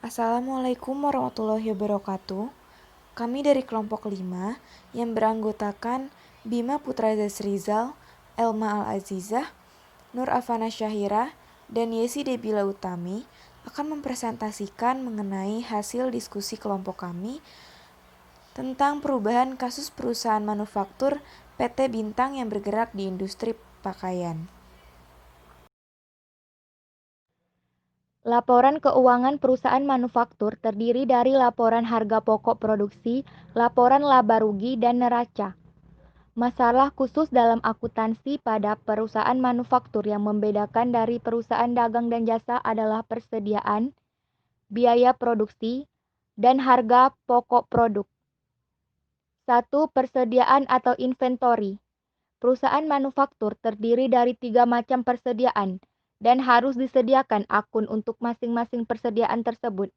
Assalamualaikum warahmatullahi wabarakatuh. Kami dari kelompok 5 yang beranggotakan Bima Putra Rizal, Elma Al-Azizah, Nur Afana Syahira, dan Yesi Debila Utami akan mempresentasikan mengenai hasil diskusi kelompok kami tentang perubahan kasus perusahaan manufaktur PT Bintang yang bergerak di industri pakaian. Laporan keuangan perusahaan manufaktur terdiri dari laporan harga pokok produksi, laporan laba rugi, dan neraca. Masalah khusus dalam akuntansi pada perusahaan manufaktur yang membedakan dari perusahaan dagang dan jasa adalah persediaan, biaya produksi, dan harga pokok produk. 1. Persediaan atau inventory. Perusahaan manufaktur terdiri dari 3 macam persediaan dan harus disediakan akun untuk masing-masing persediaan tersebut.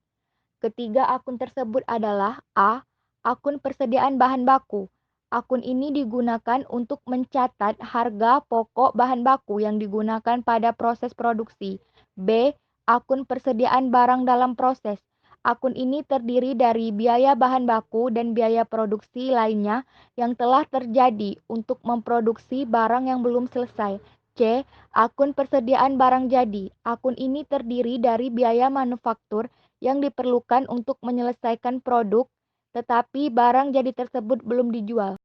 Ketiga akun tersebut adalah A. Akun persediaan bahan baku. Akun ini digunakan untuk mencatat harga pokok bahan baku yang digunakan pada proses produksi. B. Akun persediaan barang dalam proses. Akun ini terdiri dari biaya bahan baku dan biaya produksi lainnya yang telah terjadi untuk memproduksi barang yang belum selesai. C. Akun persediaan barang jadi. Akun ini terdiri dari biaya manufaktur yang diperlukan untuk menyelesaikan produk, tetapi barang jadi tersebut belum dijual.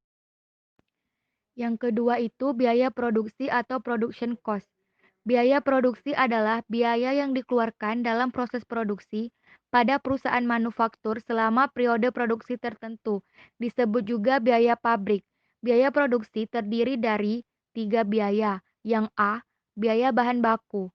Yang kedua itu biaya produksi atau production cost. Biaya produksi adalah biaya yang dikeluarkan dalam proses produksi pada perusahaan manufaktur selama periode produksi tertentu. Disebut juga biaya pabrik. Biaya produksi terdiri dari 3 biaya. Yang A, biaya bahan baku,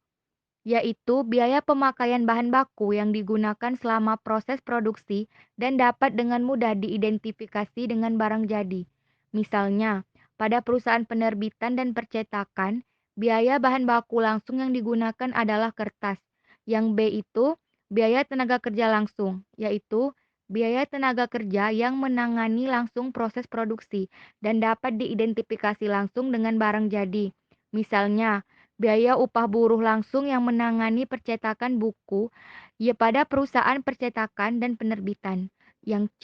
yaitu biaya pemakaian bahan baku yang digunakan selama proses produksi dan dapat dengan mudah diidentifikasi dengan barang jadi. Misalnya, pada perusahaan penerbitan dan percetakan, biaya bahan baku langsung yang digunakan adalah kertas. Yang B itu biaya tenaga kerja langsung, yaitu biaya tenaga kerja yang menangani langsung proses produksi dan dapat diidentifikasi langsung dengan barang jadi. Misalnya, biaya upah buruh langsung yang menangani percetakan buku ya pada perusahaan percetakan dan penerbitan. Yang C,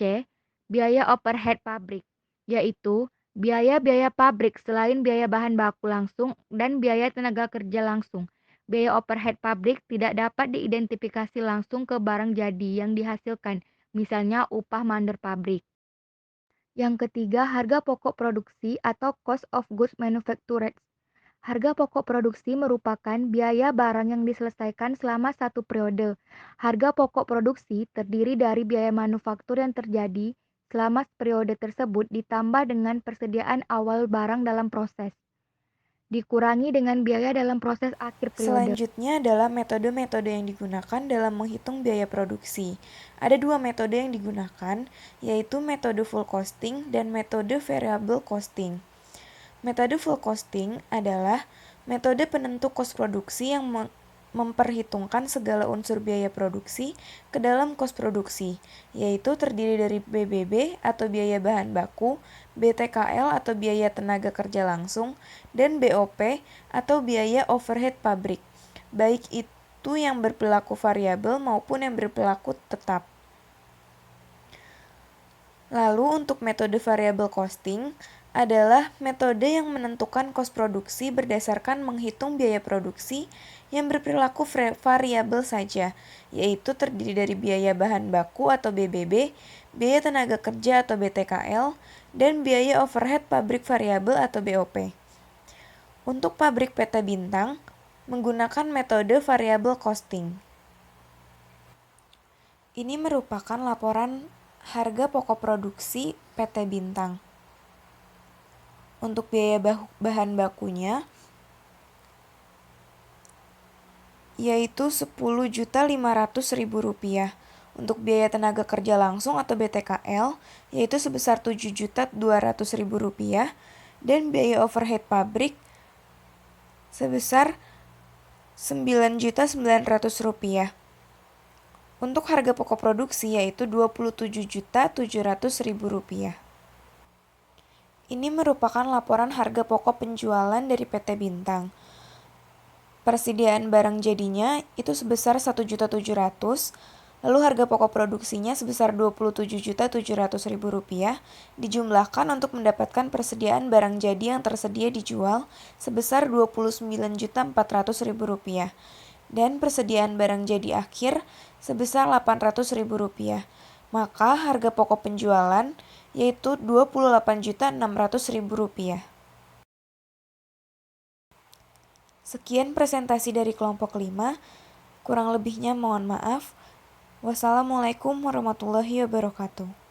biaya overhead pabrik, yaitu biaya-biaya pabrik selain biaya bahan baku langsung dan biaya tenaga kerja langsung. Biaya overhead pabrik tidak dapat diidentifikasi langsung ke barang jadi yang dihasilkan, misalnya upah mandor pabrik. Yang ketiga, harga pokok produksi atau cost of goods manufactured. Harga pokok produksi merupakan biaya barang yang diselesaikan selama satu periode. Harga pokok produksi terdiri dari biaya manufaktur yang terjadi selama periode tersebut ditambah dengan persediaan awal barang dalam proses, dikurangi dengan biaya dalam proses akhir periode. Selanjutnya adalah metode-metode yang digunakan dalam menghitung biaya produksi. Ada 2 metode yang digunakan, yaitu metode full costing dan metode variable costing. Metode full costing adalah metode penentu kos produksi yang memperhitungkan segala unsur biaya produksi ke dalam kos produksi, yaitu terdiri dari BBB atau biaya bahan baku, BTKL atau biaya tenaga kerja langsung, dan BOP atau biaya overhead pabrik, baik itu yang berperilaku variabel maupun yang berperilaku tetap. Lalu untuk metode variable costing adalah metode yang menentukan kos produksi berdasarkan menghitung biaya produksi yang berperilaku variabel saja, yaitu terdiri dari biaya bahan baku atau BBB, biaya tenaga kerja atau BTKL, dan biaya overhead pabrik variabel atau BOP. Untuk pabrik PT Bintang, menggunakan metode variable costing. Ini merupakan laporan harga pokok produksi PT Bintang. Untuk biaya bahan bakunya yaitu Rp10.500.000. Untuk biaya tenaga kerja langsung atau BTKL yaitu sebesar Rp7.200.000 dan biaya overhead pabrik sebesar Rp9.900.000. Untuk harga pokok produksi yaitu Rp27.700.000. Ini merupakan laporan harga pokok penjualan dari PT Bintang. Persediaan barang jadinya itu sebesar 1.700.000, Lalu harga pokok produksinya sebesar Rp27.700.000 dijumlahkan untuk mendapatkan persediaan barang jadi yang tersedia dijual sebesar Rp29.400.000 dan persediaan barang jadi akhir sebesar Rp800.000. Maka harga pokok penjualan yaitu Rp28.600.000. Sekian presentasi dari kelompok 5. Kurang lebihnya mohon maaf. Wassalamualaikum warahmatullahi wabarakatuh.